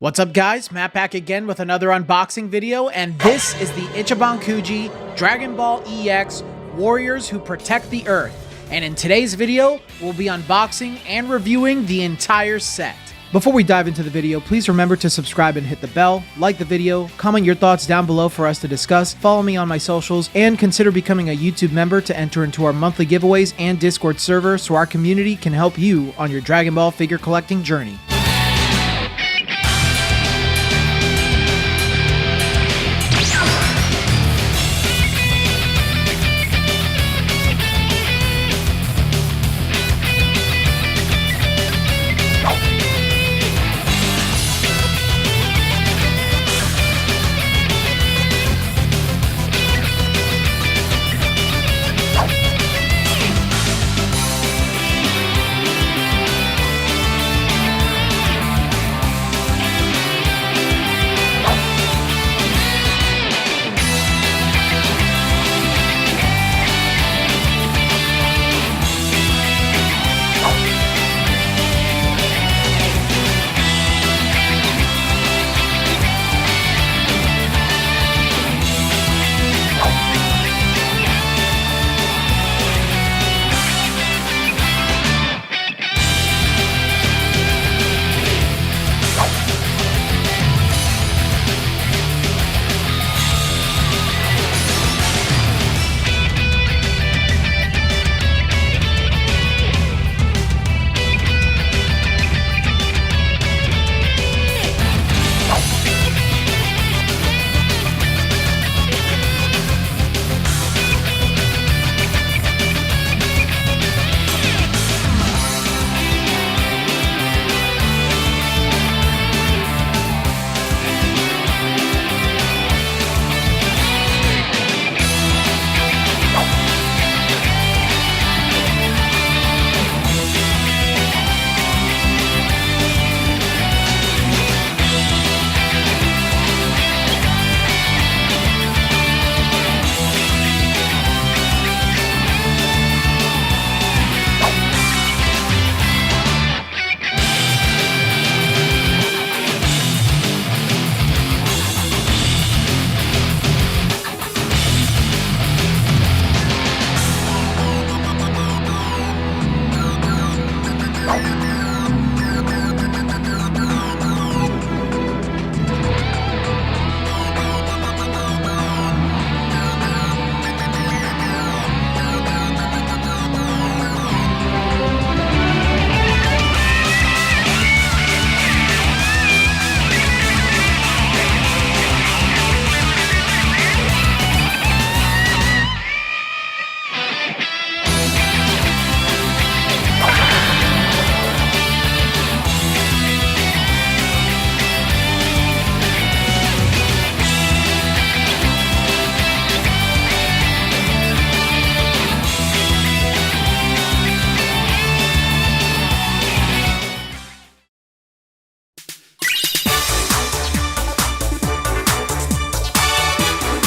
What's up guys, Matt back again with another unboxing video, and this is the Ichiban Kuji Dragon Ball EX Warriors Who Protect the Earth. And in today's video, we'll be unboxing and reviewing the entire set. Before we dive into the video, please remember to subscribe and hit the bell, like the video, comment your thoughts down below for us to discuss, follow me on my socials, and consider becoming a YouTube member to enter into our monthly giveaways and Discord server so our community can help you on your Dragon Ball figure collecting journey.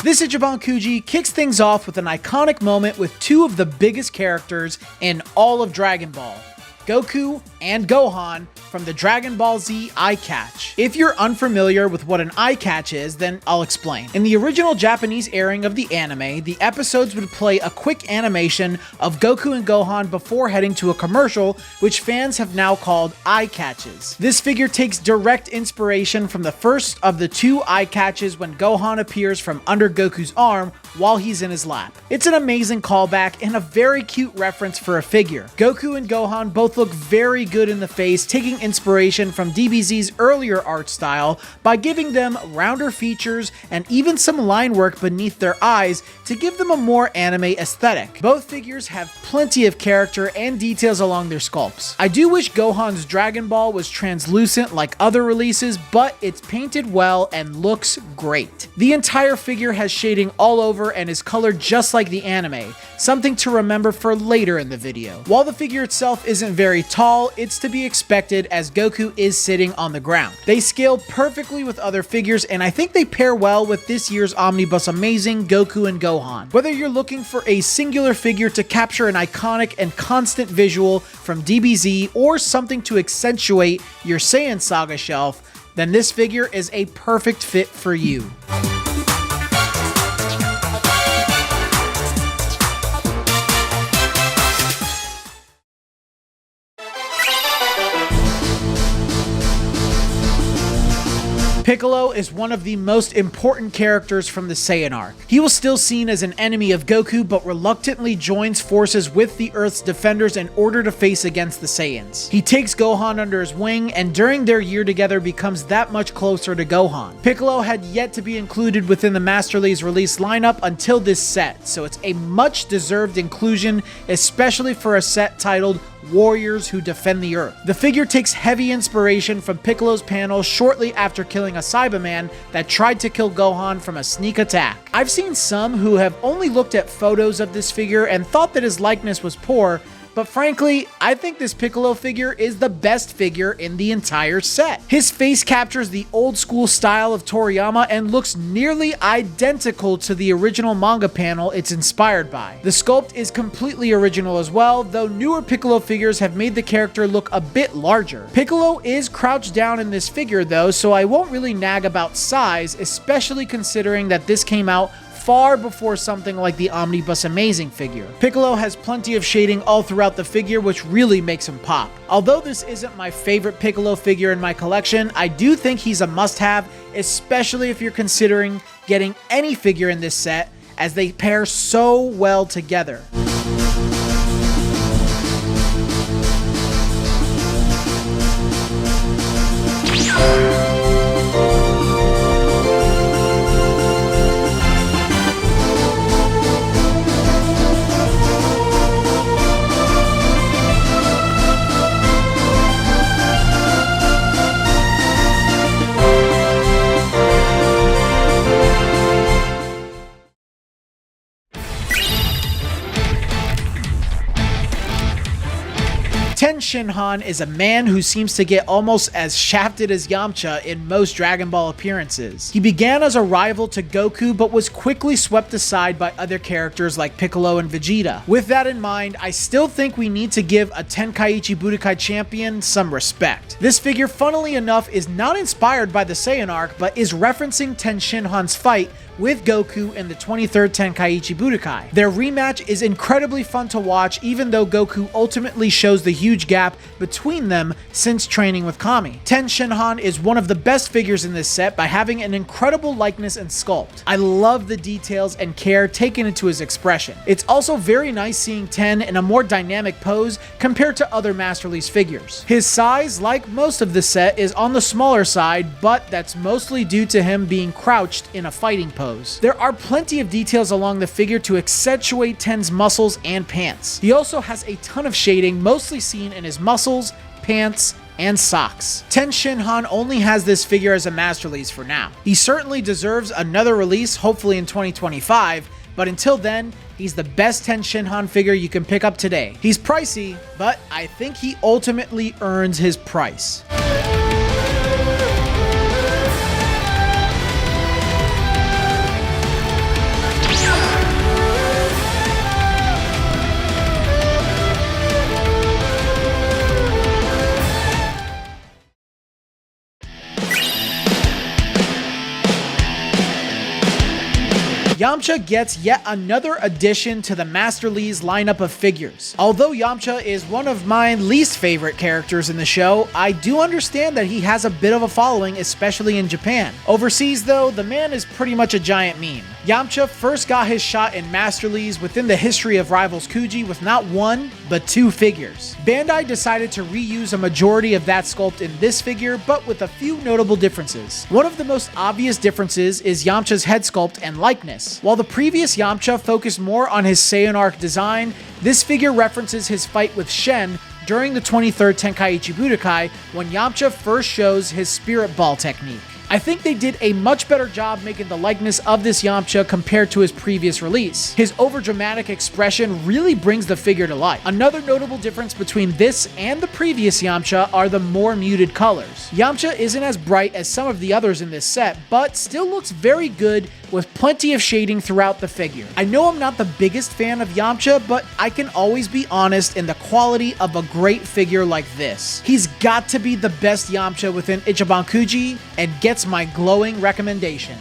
This Ichiban Kuji kicks things off with an iconic moment with two of the biggest characters in all of Dragon Ball, Goku and Gohan from the Dragon Ball Z eye catch. If you're unfamiliar with what an eye catch is, then I'll explain. In the original Japanese airing of the anime, the episodes would play a quick animation of Goku and Gohan before heading to a commercial, which fans have now called eye catches. This figure takes direct inspiration from the first of the two eye catches when Gohan appears from under Goku's arm while he's in his lap. It's an amazing callback and a very cute reference for a figure. Goku and Gohan both look very good in the face, taking inspiration from DBZ's earlier art style by giving them rounder features and even some line work beneath their eyes to give them a more anime aesthetic. Both figures have plenty of character and details along their sculpts. I do wish Gohan's Dragon Ball was translucent like other releases, but it's painted well and looks great. The entire figure has shading all over and is colored just like the anime, something to remember for later in the video. While the figure itself isn't very tall, it's to be expected as Goku is sitting on the ground. They scale perfectly with other figures, and I think they pair well with this year's Omnibus Amazing Goku and Gohan. Whether you're looking for a singular figure to capture an iconic and constant visual from DBZ or something to accentuate your Saiyan Saga shelf, then this figure is a perfect fit for you. Piccolo is one of the most important characters from the Saiyan arc. He was still seen as an enemy of Goku, but reluctantly joins forces with the Earth's defenders in order to face against the Saiyans. He takes Gohan under his wing, and during their year together becomes that much closer to Gohan. Piccolo had yet to be included within the Master Lee's release lineup until this set, so it's a much deserved inclusion, especially for a set titled Warriors Who Defend the Earth. The figure takes heavy inspiration from Piccolo's panel shortly after killing a Cyberman that tried to kill Gohan from a sneak attack. I've seen some who have only looked at photos of this figure and thought that his likeness was poor, but frankly, I think this Piccolo figure is the best figure in the entire set. His face captures the old school style of Toriyama and looks nearly identical to the original manga panel it's inspired by. The sculpt is completely original as well, though newer Piccolo figures have made the character look a bit larger. Piccolo is crouched down in this figure though, so I won't really nag about size, especially considering that this came out far before something like the Omnibus Amazing figure. Piccolo has plenty of shading all throughout the figure, which really makes him pop. Although this isn't my favorite Piccolo figure in my collection, I do think he's a must-have, especially if you're considering getting any figure in this set, as they pair so well together. Tenshinhan is a man who seems to get almost as shafted as Yamcha in most Dragon Ball appearances. He began as a rival to Goku, but was quickly swept aside by other characters like Piccolo and Vegeta. With that in mind, I still think we need to give a Tenkaichi Budokai champion some respect. This figure, funnily enough, is not inspired by the Saiyan arc, but is referencing Tenshinhan's fight with Goku in the 23rd Tenkaichi Budokai. Their rematch is incredibly fun to watch, even though Goku ultimately shows the huge gap between them since training with Kami. Tenshinhan is one of the best figures in this set by having an incredible likeness and sculpt. I love the details and care taken into his expression. It's also very nice seeing Ten in a more dynamic pose compared to other Master Lee's figures. His size, like most of the set, is on the smaller side, but that's mostly due to him being crouched in a fighting pose. There are plenty of details along the figure to accentuate Ten's muscles and pants. He also has a ton of shading, mostly seen in his muscles, pants, and socks. Tenshinhan only has this figure as a Master Lee's for now. He certainly deserves another release, hopefully in 2025, but until then, he's the best Tenshinhan figure you can pick up today. He's pricey, but I think he ultimately earns his price. Yamcha gets yet another addition to the Master Lee's lineup of figures. Although Yamcha is one of my least favorite characters in the show, I do understand that he has a bit of a following, especially in Japan. Overseas though, the man is pretty much a giant meme. Yamcha first got his shot in Master Lee's within the history of Rivals Kuji with not one, but two figures. Bandai decided to reuse a majority of that sculpt in this figure, but with a few notable differences. One of the most obvious differences is Yamcha's head sculpt and likeness. While the previous Yamcha focused more on his Saiyan arc design, this figure references his fight with Shen during the 23rd Tenkaichi Budokai when Yamcha first shows his Spirit Ball technique. I think they did a much better job making the likeness of this Yamcha compared to his previous release. His overdramatic expression really brings the figure to life. Another notable difference between this and the previous Yamcha are the more muted colors. Yamcha isn't as bright as some of the others in this set, but still looks very good with plenty of shading throughout the figure. I know I'm not the biggest fan of Yamcha, but I can always be honest in the quality of a great figure like this. He's got to be the best Yamcha within Ichiban Kuji and gets my glowing recommendation.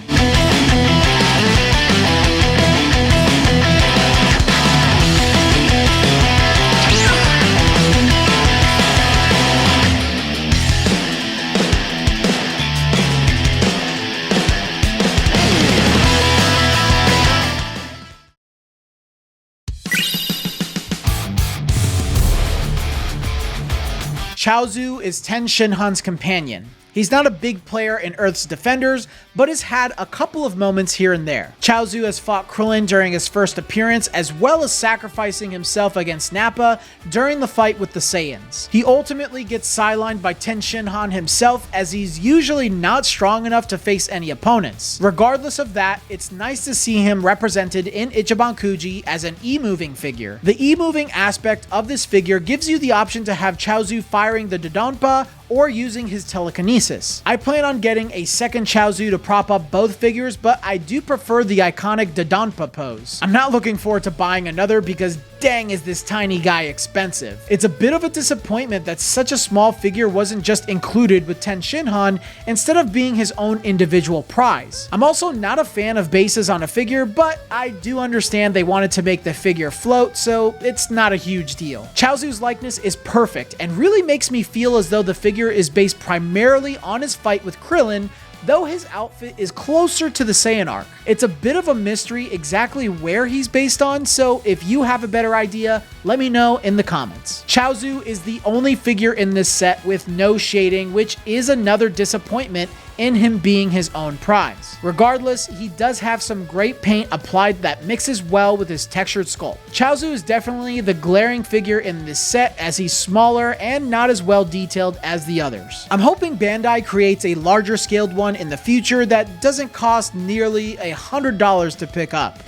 Chaozu is Tenshinhan's companion. He's not a big player in Earth's defenders, but has had a couple of moments here and there. Chaozu has fought Krillin during his first appearance, as well as sacrificing himself against Nappa during the fight with the Saiyans. He ultimately gets sidelined by Tenshinhan himself, as he's usually not strong enough to face any opponents. Regardless of that, it's nice to see him represented in Ichiban Kuji as an E-moving figure. The E-moving aspect of this figure gives you the option to have Chaozu firing the Dodonpa or using his telekinesis. I plan on getting a second Chaozu to prop up both figures, but I do prefer the iconic Dodonpa pose. I'm not looking forward to buying another because dang is this tiny guy expensive. It's a bit of a disappointment that such a small figure wasn't just included with Tenshinhan instead of being his own individual prize. I'm also not a fan of bases on a figure, but I do understand they wanted to make the figure float, so it's not a huge deal. Chaozu's likeness is perfect and really makes me feel as though the figure is based primarily on his fight with Krillin, though his outfit is closer to the Saiyan arc. It's a bit of a mystery exactly where he's based on, so if you have a better idea, let me know in the comments. Chaozu is the only figure in this set with no shading, which is another disappointment in him being his own prize. Regardless, he does have some great paint applied that mixes well with his textured sculpt. Chaozu is definitely the glaring figure in this set, as he's smaller and not as well detailed as the others. I'm hoping Bandai creates a larger scaled one in the future that doesn't cost nearly $100 to pick up.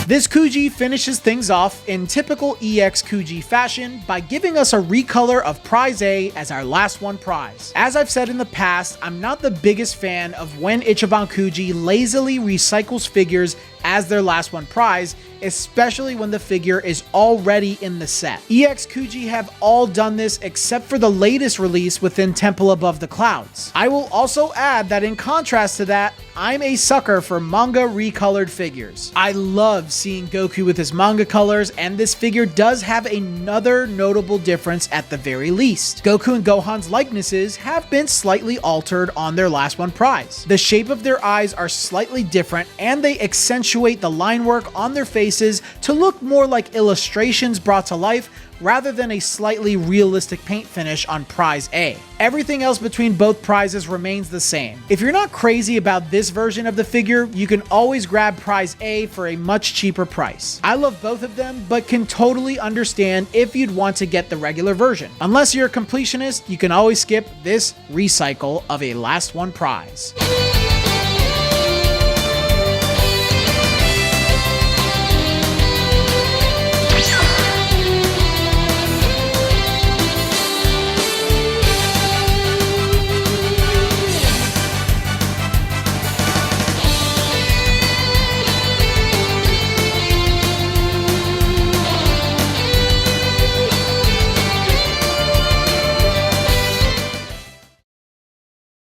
This Kuji finishes things off in typical EX Kuji fashion by giving us a recolor of Prize A as our last one prize. As I've said in the past, I'm not the biggest fan of when Ichiban Kuji lazily recycles figures as their last one prize, especially when the figure is already in the set. EX Kuji have all done this except for the latest release within Temple Above the Clouds. I will also add that in contrast to that, I'm a sucker for manga recolored figures. I love seeing Goku with his manga colors, and this figure does have another notable difference at the very least. Goku and Gohan's likenesses have been slightly altered on their last one prize. The shape of their eyes are slightly different, and they accentuate the line work on their faces to look more like illustrations brought to life rather than a slightly realistic paint finish on Prize A. Everything else between both prizes remains the same. If you're not crazy about this version of the figure, you can always grab Prize A for a much cheaper price. I love both of them, but can totally understand if you'd want to get the regular version. Unless you're a completionist, you can always skip this recycle of a last one prize.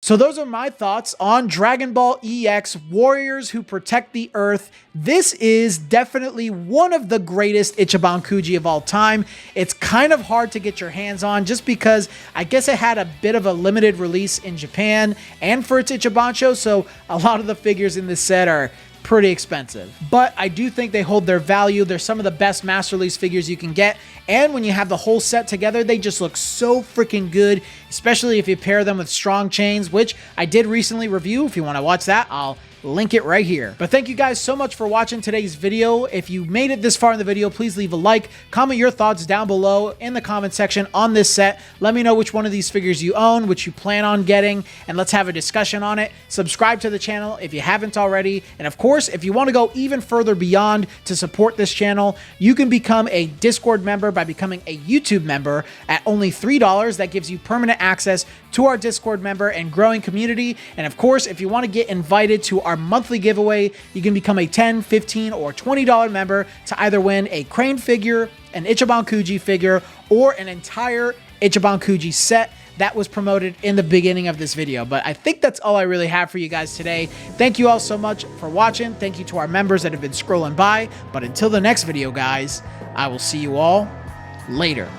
So those are my thoughts on Dragon Ball EX Warriors Who Protect the Earth. This is definitely one of the greatest Ichiban Kuji of all time. It's kind of hard to get your hands on just because I guess it had a bit of a limited release in Japan and for its Ichiban show, so a lot of the figures in this set are pretty expensive. But I do think they hold their value. They're some of the best master release figures you can get, and when you have the whole set together, they just look so freaking good, especially if you pair them with strong chains, which I did recently review. If you want to watch that, I'll link it right here. But thank you guys so much for watching today's video. If you made it this far in the video, please leave a like, comment your thoughts down below in the comment section on this set. Let me know which one of these figures you own, which you plan on getting, and let's have a discussion on it. Subscribe to the channel if you haven't already. And of course, if you want to go even further beyond to support this channel, you can become a Discord member by becoming a YouTube member at only $3. That gives you permanent access to our Discord member and growing community. And of course, if you want to get invited to our monthly giveaway, you can become a $10, $15, or $20 member to either win a Crane figure, an Ichiban Kuji figure, or an entire Ichiban Kuji set that was promoted in the beginning of this video. But I think that's all I really have for you guys today. Thank you all so much for watching. Thank you to our members that have been scrolling by. But until the next video, guys, I will see you all later.